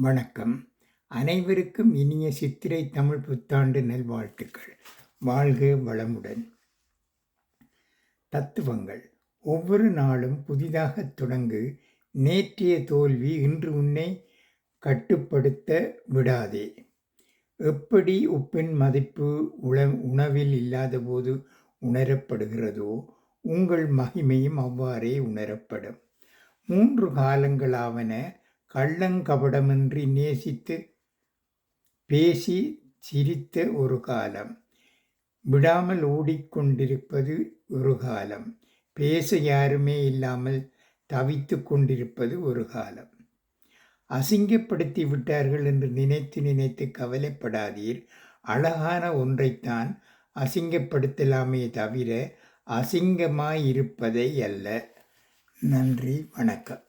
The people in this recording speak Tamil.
வணக்கம். அனைவருக்கும் இனிய சித்திரை தமிழ் புத்தாண்டு நல்வாழ்த்துக்கள். வாழ்க வளமுடன். தத்துவங்கள். ஒவ்வொரு நாளும் புதிதாகத் தொடங்கு. நேற்றைய தோல்வி இன்று உன்னை கட்டுப்படுத்த விடாதே. எப்படி உப்பின் மதிப்பு உணவில் இல்லாதபோது உணரப்படுகிறதோ, உங்கள் மகிமையும் அவ்வாறே உணரப்படும். 3 காலங்களாவன கள்ளங்கபடமின்றி நேசித்து பேசி சிரித்த ஒரு காலம், விடாமல் ஓடிக்கொண்டிருப்பது ஒரு காலம், பேச யாருமே இல்லாமல் தவித்து கொண்டிருப்பது ஒரு காலம். அசிங்கப்படுத்தி விட்டார்கள் என்று நினைத்து நினைத்து கவலைப்படாதீர். அழகான ஒன்றைத்தான் அசிங்கப்படுத்தலாமே தவிர அசிங்கமாயிருப்பதை அல்ல. நன்றி, வணக்கம்.